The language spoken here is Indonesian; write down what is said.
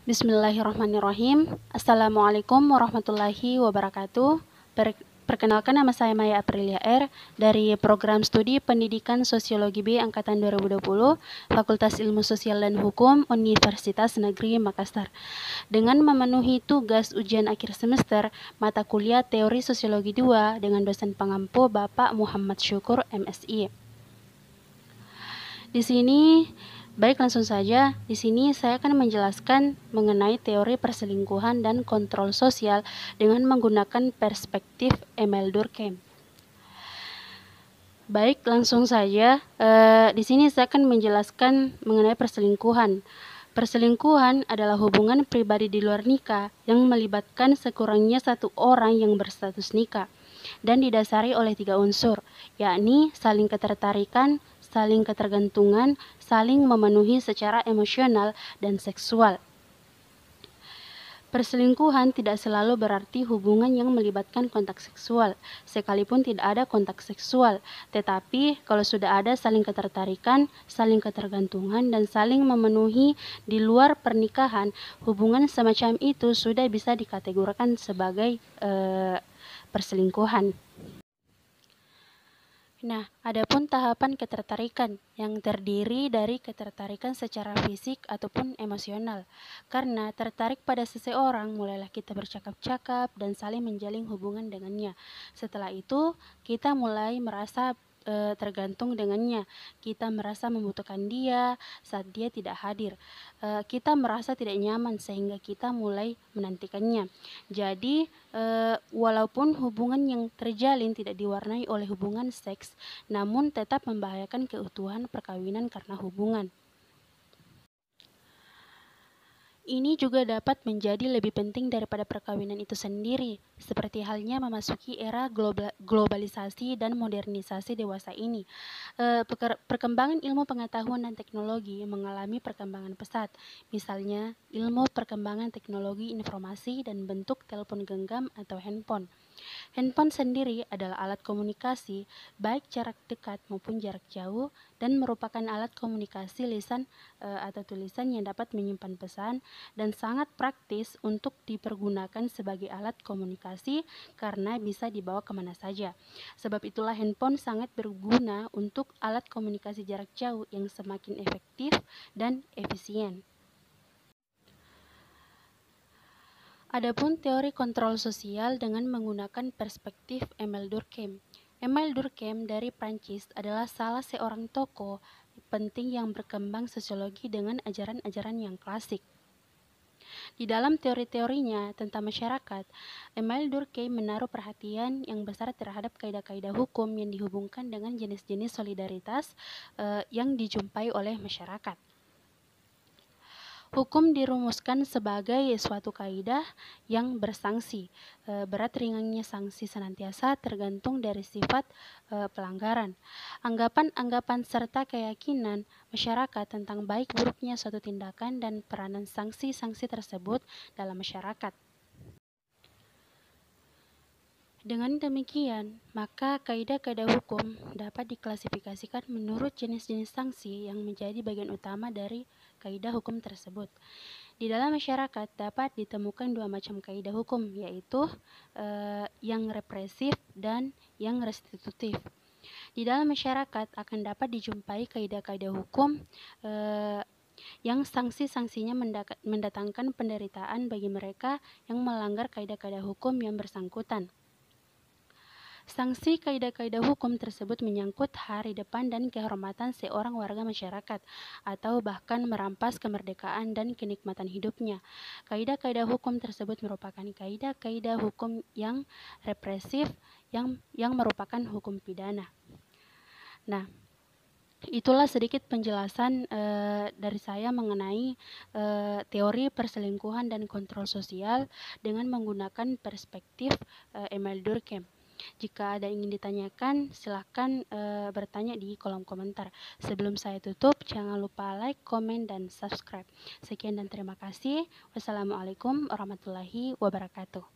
Bismillahirrahmanirrahim. Assalamualaikum warahmatullahi wabarakatuh. Perkenalkan, nama saya Maya Aprilia R. dari Program Studi Pendidikan Sosiologi B Angkatan 2020, Fakultas Ilmu Sosial dan Hukum, Universitas Negeri Makassar. Dengan memenuhi tugas ujian akhir semester mata kuliah Teori Sosiologi 2 dengan dosen pengampu Bapak Muhammad Syukur, MSI. Di sini Baik, langsung saja. Di sini saya akan menjelaskan mengenai teori perselingkuhan dan kontrol sosial dengan menggunakan perspektif Emile Durkheim. Baik, langsung saja. Di sini saya akan menjelaskan mengenai perselingkuhan. Perselingkuhan adalah hubungan pribadi di luar nikah yang melibatkan sekurangnya satu orang yang berstatus nikah dan didasari oleh 3 unsur, yakni saling ketertarikan, saling ketergantungan, saling memenuhi secara emosional dan seksual. Perselingkuhan tidak selalu berarti hubungan yang melibatkan kontak seksual, sekalipun tidak ada kontak seksual. Tetapi kalau sudah ada saling ketertarikan, saling ketergantungan, dan saling memenuhi di luar pernikahan, hubungan semacam itu sudah bisa dikategorikan sebagai perselingkuhan. Nah, adapun tahapan ketertarikan yang terdiri dari ketertarikan secara fisik ataupun emosional. Karena tertarik pada seseorang, mulailah kita bercakap-cakap dan saling menjalin hubungan dengannya. Setelah itu, kita mulai merasa tergantung dengannya. Kita merasa membutuhkan dia saat dia tidak hadir. Kita merasa tidak nyaman sehingga kita mulai menantikannya. Jadi, walaupun hubungan yang terjalin tidak diwarnai oleh hubungan seks, namun tetap membahayakan keutuhan perkawinan karena hubungan. Ini juga dapat menjadi lebih penting daripada perkawinan itu sendiri, seperti halnya memasuki era globalisasi dan modernisasi dewasa ini. Perkembangan ilmu pengetahuan dan teknologi mengalami perkembangan pesat. Misalnya, ilmu perkembangan teknologi informasi dan bentuk telepon genggam atau handphone. Handphone sendiri adalah alat komunikasi baik jarak dekat maupun jarak jauh dan merupakan alat komunikasi lisan atau tulisan yang dapat menyimpan pesan dan sangat praktis untuk dipergunakan sebagai alat komunikasi karena bisa dibawa kemana saja. Sebab itulah handphone sangat berguna untuk alat komunikasi jarak jauh yang semakin efektif dan efisien. Adapun teori kontrol sosial dengan menggunakan perspektif Emile Durkheim. Emile Durkheim dari Prancis adalah salah seorang tokoh penting yang berkembang sosiologi dengan ajaran-ajaran yang klasik. Di dalam teori-teorinya tentang masyarakat, Emile Durkheim menaruh perhatian yang besar terhadap kaidah-kaidah hukum yang dihubungkan dengan jenis-jenis solidaritas yang dijumpai oleh masyarakat. Hukum dirumuskan sebagai suatu kaidah yang bersangsi. Berat ringannya sanksi senantiasa tergantung dari sifat pelanggaran. Anggapan-anggapan serta keyakinan masyarakat tentang baik buruknya suatu tindakan dan peranan sanksi-sanksi tersebut dalam masyarakat. Dengan demikian, maka kaidah-kaidah hukum dapat diklasifikasikan menurut jenis-jenis sanksi yang menjadi bagian utama dari kaidah hukum tersebut. Di dalam masyarakat dapat ditemukan 2 macam kaidah hukum, yaitu yang represif dan yang restitutif. Di dalam masyarakat akan dapat dijumpai kaidah-kaidah hukum yang sanksi-sanksinya mendatangkan penderitaan bagi mereka yang melanggar kaidah-kaidah hukum yang bersangkutan. Sanksi kaidah-kaidah hukum tersebut menyangkut hari depan dan kehormatan seorang warga masyarakat, atau bahkan merampas kemerdekaan dan kenikmatan hidupnya. Kaidah-kaidah hukum tersebut merupakan kaidah-kaidah hukum yang represif, yang merupakan hukum pidana. Nah, itulah sedikit penjelasan dari saya mengenai teori perselingkuhan dan kontrol sosial dengan menggunakan perspektif Emile Durkheim. Jika ada ingin ditanyakan, silahkan bertanya di kolom komentar. Sebelum saya tutup, jangan lupa like, komen, dan subscribe. Sekian dan terima kasih. Wassalamualaikum warahmatullahi wabarakatuh.